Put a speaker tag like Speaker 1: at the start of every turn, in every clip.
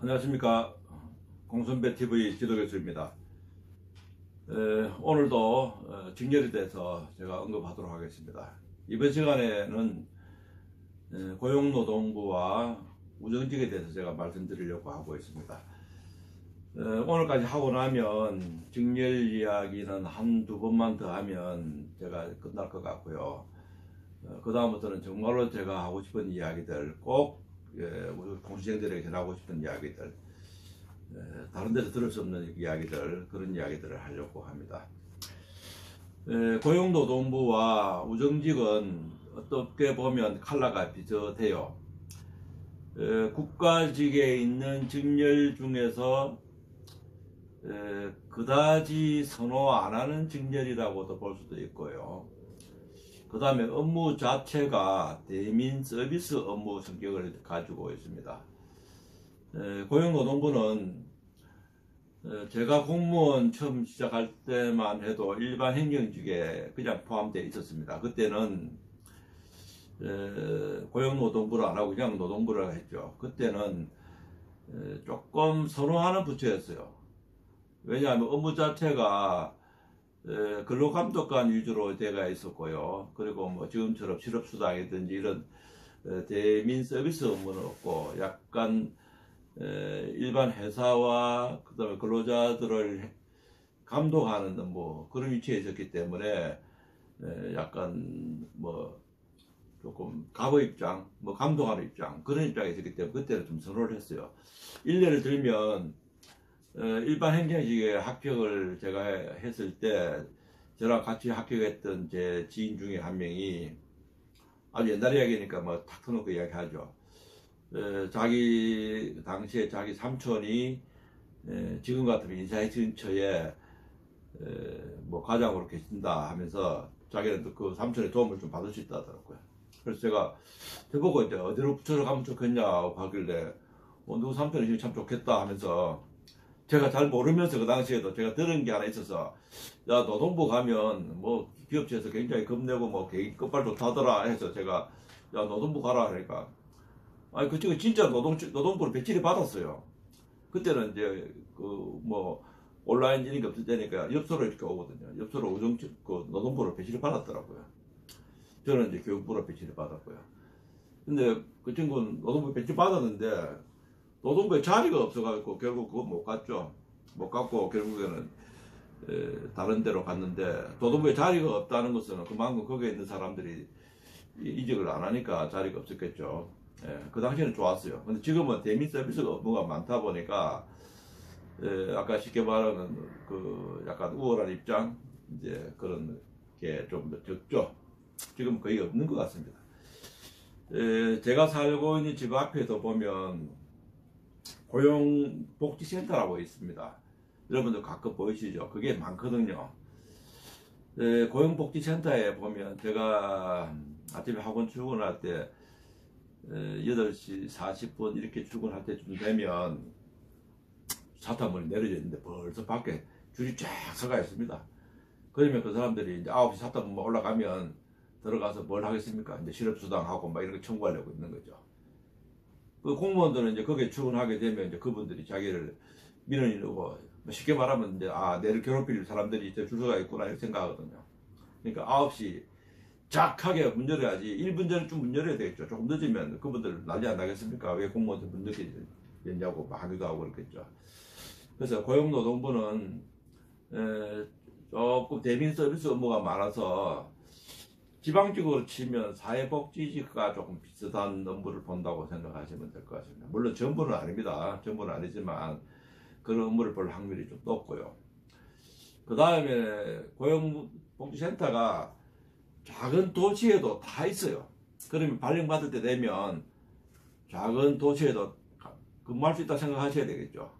Speaker 1: 안녕하십니까. 공선배TV 지도교수입니다. 오늘도 직렬에 대해서 제가 언급하도록 하겠습니다. 이번 시간에는 고용노동부와 우정직에 대해서 제가 말씀드리려고 하고 있습니다. 오늘까지 하고 나면 직렬 이야기는 한두 번만 더 하면 제가 끝날 것 같고요. 그 다음부터는 정말로 제가 하고 싶은 이야기들, 꼭 우리 공시생들에게 전하고 싶은 이야기들, 다른 데서 들을 수 없는 이야기들, 그런 이야기들을 하려고 합니다. 고용노동부와 우정직은 어떻게 보면 컬러가 비슷해요. 국가직에 있는 직렬 중에서 그다지 선호 안 하는 직렬이라고도 볼 수도 있고요. 그 다음에 업무 자체가 대민 서비스 업무 성격을 가지고 있습니다. 고용노동부는 제가 공무원 처음 시작할 때만 해도 일반 행정직에 그냥 포함되어 있었습니다. 그때는 고용노동부를 안 하고 그냥 노동부를 했죠. 그때는 조금 선호하는 부처였어요. 왜냐하면 업무 자체가 근로감독관 위주로 되어 있었고요. 그리고 뭐 지금처럼 실업수당이든지 이런 대민 서비스 업무는 없고, 약간 일반 회사와 그 다음에 근로자들을 감독하는 뭐 그런 위치에 있었기 때문에 약간 뭐 조금 가부 입장, 뭐 감독하는 입장, 그런 입장에 있었기 때문에 그때는 좀 선호를 했어요. 일례를 들면 일반 행정직에 합격을 제가 했을 때 저랑 같이 합격했던 제 지인 중에 한 명이, 아주 옛날 이야기니까 뭐 탁 터놓고 이야기하죠. 자기 당시에 자기 삼촌이 지금 같으면 인사의 근처에 뭐 과장으로 계신다 하면서 자기는 그 삼촌의 도움을 좀 받을 수 있다 하더라고요. 그래서 제가 저보고 이제 어디로 붙여서 가면 좋겠냐고 하길래 누구 삼촌이 지금 참 좋겠다 하면서, 제가 잘 모르면서 그 당시에도 제가 들은 게 하나 있어서, 야, 노동부 가면 뭐 기업체에서 굉장히 겁내고 뭐 개인 끝발 좋다더라 해서 제가, 야, 노동부 가라 하니까, 아니 그쪽에 진짜 노동부를 배치를 받았어요. 그때는 이제 그 뭐 온라인 이런 게 없을 때니까 엽서로 이렇게 오거든요. 엽서로 그 노동부를 배치를 받았더라고요. 저는 이제 교육부로 배치를 받았고요. 근데 그 친구는 노동부 배치 받았는데 노동부에 자리가 없어가지고 결국 그거 못 갔죠. 못 갔고 결국에는 다른 데로 갔는데, 노동부에 자리가 없다는 것은 그만큼 거기에 있는 사람들이 이직을 안 하니까 자리가 없었겠죠. 그 당시에는 좋았어요. 근데 지금은 대민 서비스 업무가 많다 보니까 아까 쉽게 말하는 그 약간 우월한 입장, 이제 그런 게 좀 적죠. 지금 거의 없는 것 같습니다. 제가 살고 있는 집 앞에도 보면 고용복지센터라고 있습니다. 여러분들 가끔 보이시죠? 그게 많거든요. 고용복지센터에 보면 제가 아침에 학원 출근할 때 8시 40분 이렇게 출근할 때쯤 되면 사타문이 내려져 있는데 벌써 밖에 줄이 쫙 서가 있습니다. 그러면 그 사람들이 이제 9시 사타문만 올라가면 들어가서 뭘 하겠습니까? 이제 실업수당하고 막 이런 거 청구하려고 있는 거죠. 그 공무원들은 이제 거기에 출근하게 되면 이제 그분들이 자기를 민원인이고, 쉽게 말하면 이제 내를 괴롭힐 사람들이 이제 줄 서가 있구나 이렇게 생각하거든요. 그러니까 9시 작하게 문 열어야지, 1분 전에 좀 문 열어야 되겠죠. 조금 늦으면 그분들 난리 안 나겠습니까? 왜 공무원들 문 늦게 열냐고 하기도 하고 그렇겠죠. 그래서 고용노동부는 조금 대민 서비스 업무가 많아서 지방직으로 치면 사회복지직과 조금 비슷한 업무를 본다고 생각하시면 될 것 같습니다. 물론 전부는 아닙니다. 전부는 아니지만 그런 업무를 볼 확률이 좀 높고요. 그 다음에 고용복지센터가 작은 도시에도 다 있어요. 그러면 발령받을 때 되면 작은 도시에도 근무할 수 있다 생각하셔야 되겠죠.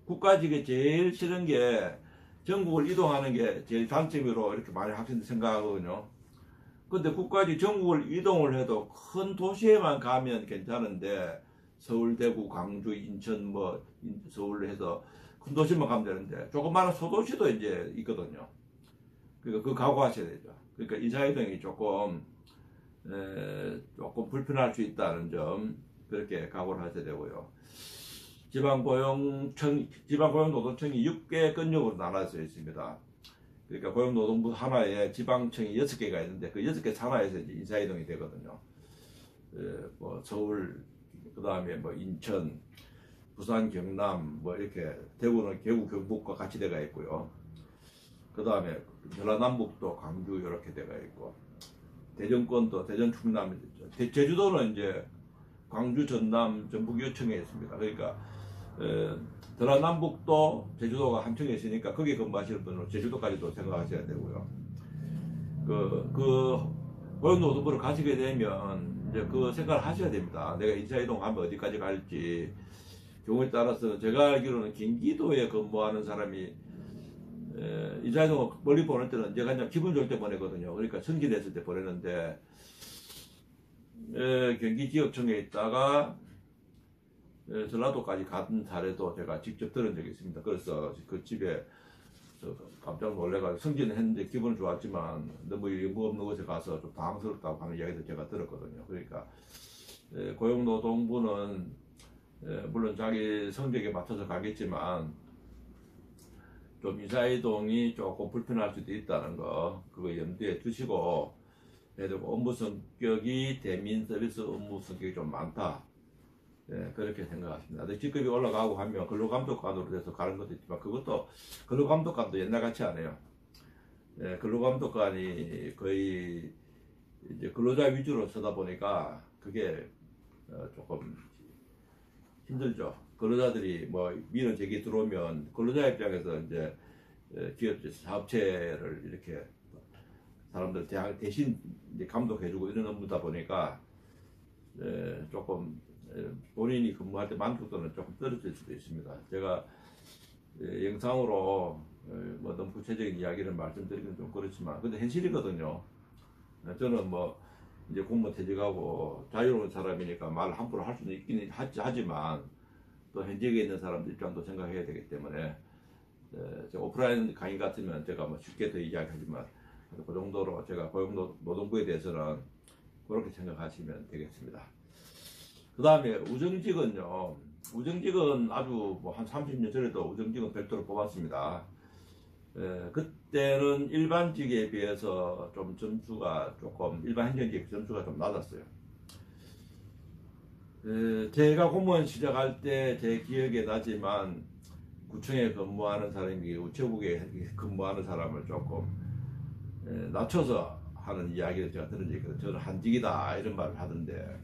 Speaker 1: 국가직에 제일 싫은 게 전국을 이동하는 게 제일 단점으로 이렇게 많이 학생들이 생각하거든요. 근데 국가직 전국을 이동을 해도 큰 도시에만 가면 괜찮은데, 서울, 대구, 광주, 인천, 뭐 서울 해서 큰 도시만 가면 되는데, 조그마한 소도시도 이제 있거든요. 그러니까 그거 각오하셔야 되죠. 그러니까 인사이동이 조금 불편할 수 있다는 점, 그렇게 각오를 하셔야 되고요. 지방고용노동청이 6개 권역으로 나눠져 있습니다. 그러니까 고용노동부 하나에 지방청이 6개가 있는데 그 6개 산하에서 이제 인사이동이 되거든요. 뭐 서울, 그 다음에 뭐 인천, 부산, 경남, 뭐 이렇게 대구는 계구, 경북과 같이 돼가 있고요. 그 다음에 전라남북도 광주 이렇게 돼가 있고, 대전권도 대전, 충남, 제주도는 이제 광주, 전남, 전북 요청에 있습니다. 그러니까 전라남북도 제주도가 한청에 있으니까 거기 근무하시는 분은 제주도까지도 생각하셔야 되고요. 그 고용노동부를 가시게 되면 이제 그 생각을 하셔야 됩니다. 내가 인사이동하면 어디까지 갈지. 경우에 따라서 제가 알기로는 경기도에 근무하는 사람이 인사이동 멀리 보낼 때는 언제 가냐면 기분 좋을 때 보내거든요. 그러니까 승진했을 때 보내는데 경기지역청에 있다가 전라도까지 간 사례도 제가 직접 들은 적이 있습니다. 그래서 그 집에 깜짝 놀래가지고 승진을 했는데 기분은 좋았지만 너무 의무 없는 곳에 가서 좀 당황스럽다고 하는 이야기도 제가 들었거든요. 그러니까 고용노동부는 물론 자기 성적에 맞춰서 가겠지만 좀 인사이동이 조금 불편할 수도 있다는 거, 그거 염두에 두시고, 그리고 업무 성격이 대민 서비스 업무 성격이 좀 많다. 그렇게 생각하십니다. 직급이 올라가고 하면 근로감독관으로 돼서 가는 것도 있지만, 그것도 근로감독관도 옛날 같이 안 해요. 근로감독관이 거의 이제 근로자 위주로 쓰다 보니까 그게 조금 힘들죠. 근로자들이 뭐 민원 제기 들어오면 근로자 입장에서 이제 기업 사업체를 이렇게 사람들 대신 이제 감독해주고 이런 업무다 보니까 조금 본인이 근무할 때 만족도는 조금 떨어질 수도 있습니다. 제가 영상으로 뭐 너무 구체적인 이야기를 말씀드리기는 좀 그렇지만 근데 현실이거든요. 저는 뭐 이제 공무원 퇴직하고 자유로운 사람이니까 말 함부로 할 수는 있긴 하지만 또 현직에 있는 사람들 입장도 생각해야 되기 때문에 오프라인 강의 같으면 제가 뭐 쉽게 더 이야기하지만 그 정도로 제가 고용노동부에 대해서는 그렇게 생각하시면 되겠습니다. 그 다음에 우정직은요. 우정직은 아주 뭐 한 30년 전에도 우정직은 별도로 뽑았습니다. 그때는 일반직에 비해서 좀 점수가 조금 일반 행정직 점수가 좀 낮았어요. 제가 공무원 시작할 때 제 기억에 나지만 구청에 근무하는 사람이 우체국에 근무하는 사람을 조금 낮춰서 하는 이야기를 제가 들은 적이 있거든요. 저는 한직이다 이런 말을 하던데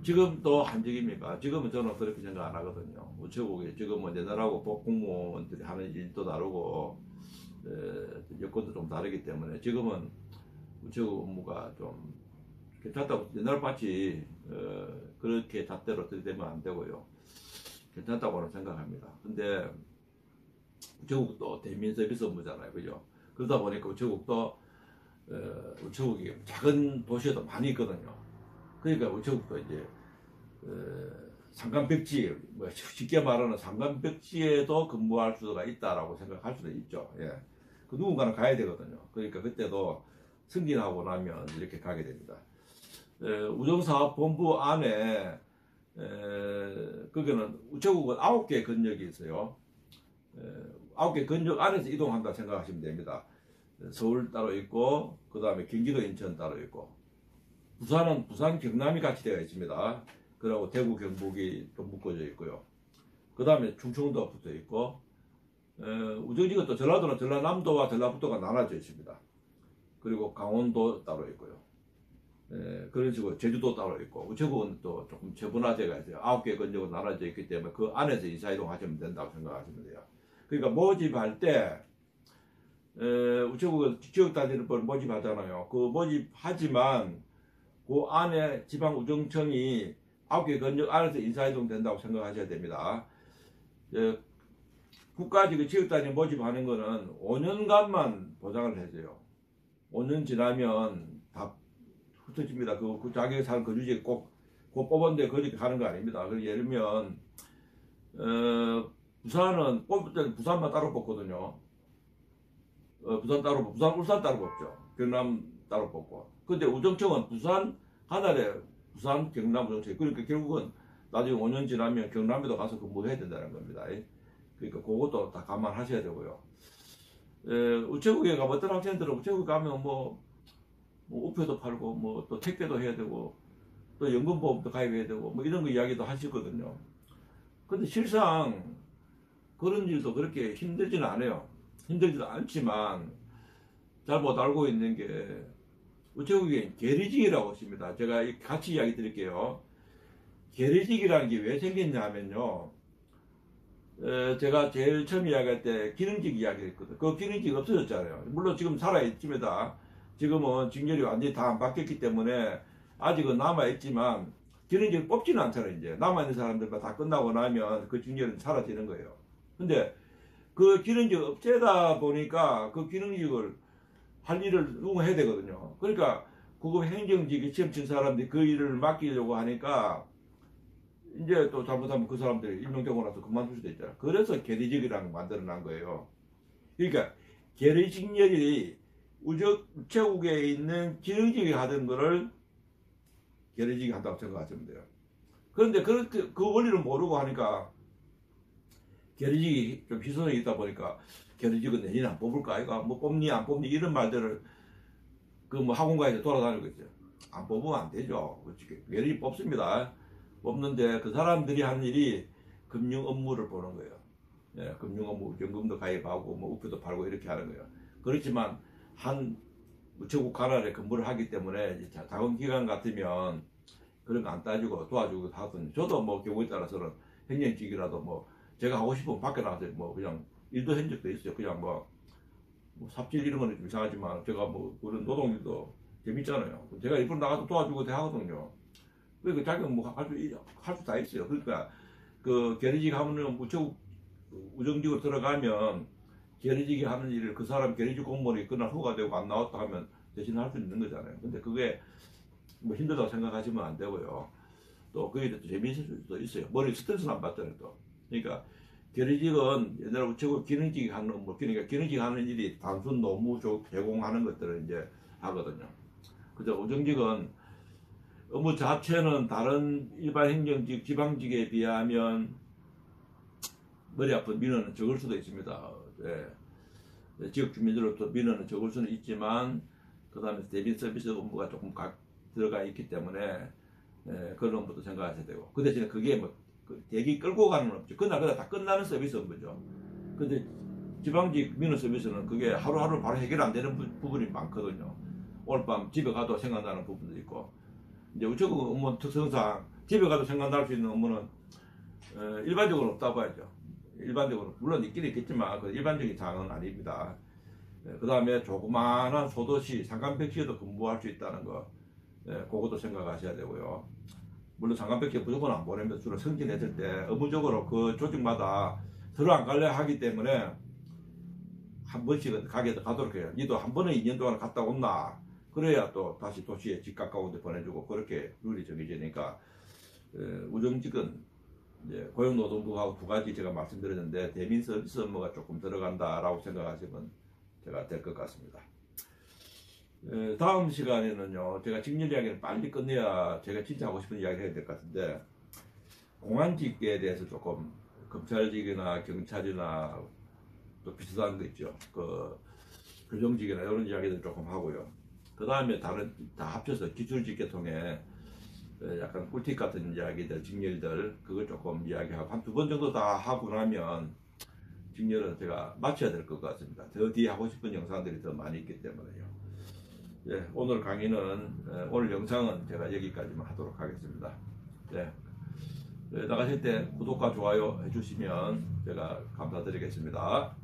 Speaker 1: 지금도 한직입니까? 지금은 저는 그렇게 생각 안 하거든요. 우체국에 지금은 옛날하고 공무원들이 하는 일도 다르고 여건도 좀 다르기 때문에 지금은 우체국 업무가 좀 괜찮다고 옛날 같이 그렇게 잣대로 들이대면 안 되고요. 괜찮다고는 생각합니다. 근데 우체국도 대민 서비스 업무잖아요, 그죠? 그러다 보니까 우체국이 작은 도시에도 많이 있거든요. 그러니까 우체국도 이제 상간벽지, 뭐 쉽게 말하는 상간벽지에도 근무할 수가 있다라고 생각할 수도 있죠. 예. 그 누군가는 가야 되거든요. 그러니까 그때도 승진하고 나면 이렇게 가게 됩니다. 우정사업본부 안에 거기는 우체국은 9개 권역이 있어요. 9개 권역 안에서 이동한다 생각하시면 됩니다. 서울 따로 있고 그 다음에 경기도, 인천 따로 있고 부산은 부산, 경남이 같이 되어 있습니다. 그리고 대구, 경북이 또 묶어져 있고요. 그 다음에 충청도 붙어 있고 우정직은 또 전라도는 전라남도와 전라북도가 나눠져 있습니다. 그리고 강원도 따로 있고요. 그런 식으로 제주도 따로 있고 우체국은 또 조금 재분화되어 있어요. 9개 권역으로 나눠져 있기 때문에 그 안에서 인사이동 하시면 된다고 생각하시면 돼요. 그러니까 모집할 때 우체국은 지역 단위를 모집하잖아요. 그 모집하지만 그 안에 지방우정청이 9개 권역 안에서 인사이동 된다고 생각하셔야 됩니다. 국가직 지역 단위 모집하는 거는 5년간만 보장을 해줘요. 5년 지나면 다 흩어집니다. 그 자기가 사는 거주지에 꼭 뽑았는데 거기 가는 거 아닙니다. 예를 들면 부산은 뽑을 때는 부산만 따로 뽑거든요. 부산 따로 뽑고 부산, 울산 따로 뽑죠. 경남 따로 뽑고. 근데 우정청은 부산 하나에 부산, 경남 우정청. 그러니까 결국은 나중에 5년 지나면 경남에도 가서 근무해야 된다는 겁니다. 그러니까 그것도 다 감안하셔야 되고요. 우체국에 가면 어떤 학생들은 우체국 가면 뭐 우표도 팔고 뭐 또 택배도 해야 되고 또 연금보험도 가입해야 되고 뭐 이런 거 이야기도 하시거든요. 근데 실상 그런 일도 그렇게 힘들지는 않아요. 힘들지도 않지만 잘못 알고 있는 게 우체국에 계리직이라고 있습니다. 제가 같이 이야기 드릴게요. 계리직이라는 게 왜 생겼냐 하면요. 제가 제일 처음 이야기할 때 기능직 이야기했거든요. 그 기능직 없어졌잖아요. 물론 지금 살아있습니다. 지금은 직렬이 완전히 다 안 바뀌었기 때문에 아직은 남아있지만 기능직을 뽑지는 않잖아요. 이제 남아있는 사람들만 다 끝나고 나면 그 직렬은 사라지는 거예요. 근데 그 기능직 없애다 보니까 그 기능직을 할 일을 누군가 해야 되거든요. 그러니까 구급 행정직에 시험 친 사람들이 그 일을 맡기려고 하니까 이제 또 잘못하면 그 사람들이 임명되고 나서 그만둘 수도 있잖아요. 그래서 계리직이라는 걸 만들어 난 거예요. 그러니까 계리직렬이 우체국에 있는 기능직이 하던 거를 계리직이 한다고 생각하시면 돼요. 그런데 그 원리를 모르고 하니까 계리직이 좀 희소성이 있다 보니까 계리직은 내년에 안 뽑을까 아이가 뭐 뽑니 안 뽑니 이런 말들을 그 뭐 학원가에서 돌아다니고 있어요. 안 뽑으면 안 되죠. 계리직 뽑습니다. 뽑는데 그 사람들이 하는 일이 금융 업무를 보는 거예요. 예, 금융 업무, 연금도 가입하고 뭐 우표도 팔고 이렇게 하는 거예요. 그렇지만 한 우체국 관할에 근무를 하기 때문에 자금기관 같으면 그런 거 안 따지고 도와주고 하거든요. 저도 뭐 경우에 따라서는 행정직이라도 뭐 제가 하고 싶으면 밖에 나가서 뭐 그냥 일도 한 적도 있어요. 그냥 뭐 삽질 이런 거는 좀 이상하지만 제가 뭐 그런 노동일도 재밌잖아요. 제가 일부러 나가서 도와주고 하거든요. 그러니까 자기가 뭐 할 수 다 있어요. 그러니까 그 계리직 하면 우체국 우정직으로 들어가면 계리직이 하는 일을 그 사람 계리직 공무원이 그날 후가 되고 안 나왔다 하면 대신 할 수 있는 거잖아요. 근데 그게 뭐 힘들다고 생각하시면 안 되고요. 또 그게 또 재미있을 수도 있어요. 머리 스트레스는 안 받잖아요. 또. 그러니까 계리직은 옛날에 우체국 기능직이 하는 업무, 그러니까 기능직 하는 일이 단순 노무 제공하는 것들을 이제 하거든요. 그죠? 우정직은 업무 자체는 다른 일반 행정직, 지방직에 비하면 머리 아픈 민원은 적을 수도 있습니다. 예. 지역 주민들로부터 민원은 적을 수는 있지만 그 다음에 대빈 서비스 업무가 조금 들어가 있기 때문에 그런 업무도 생각하셔야 되고 그 대신에 그게 뭐 대기 끌고 가는 건 없죠. 그날 다 끝나는 서비스 업무죠. 근데 지방직 민원 서비스는 그게 하루하루 바로 해결 안 되는 부분이 많거든요. 오늘 밤 집에 가도 생각나는 부분도 있고 이제 우체국 업무 특성상 집에 가도 생각날 수 있는 업무는 일반적으로 없다 봐야죠. 일반적으로 물론 있긴 있겠지만 그 일반적인 상황은 아닙니다. 그 다음에 조그마한 소도시 상간백지에도 근무할 수 있다는 거 그것도 생각하셔야 되고요. 물론 상간백지 무조건 안 보내면 주로 승진했을 때 업무적으로 그 조직마다 서로 안 갈려 하기 때문에 한 번씩은 가도록 해요. 니도 한 번은 2년 동안 갔다 온나 그래야 또 다시 도시에 집 가까운 데 보내주고 그렇게 룰이 정해지니까 우정직은 이제 고용노동부하고 두 가지 제가 말씀드렸는데 대민 서비스 업무가 조금 들어간다라고 생각하시면 제가 될 것 같습니다. 다음 시간에는요 제가 직렬 이야기를 빨리 끝내야 제가 진짜 하고 싶은 이야기를 해야 될 것 같은데 공안직에 대해서 조금 검찰직이나 경찰이나 또 비슷한 거 있죠. 그 교정직이나 이런 이야기들 조금 하고요. 그 다음에 다른 다 합쳐서 기술직계 통해 약간 꿀팁 같은 이야기들, 직렬들 그걸 조금 이야기하고 한 2번 정도 다 하고 나면 직렬은 제가 마쳐야 될 것 같습니다. 더 뒤에 하고 싶은 영상들이 더 많이 있기 때문에요. 예, 오늘 강의는 오늘 영상은 제가 여기까지만 하도록 하겠습니다. 예, 나가실 때 구독과 좋아요 해주시면 제가 감사드리겠습니다.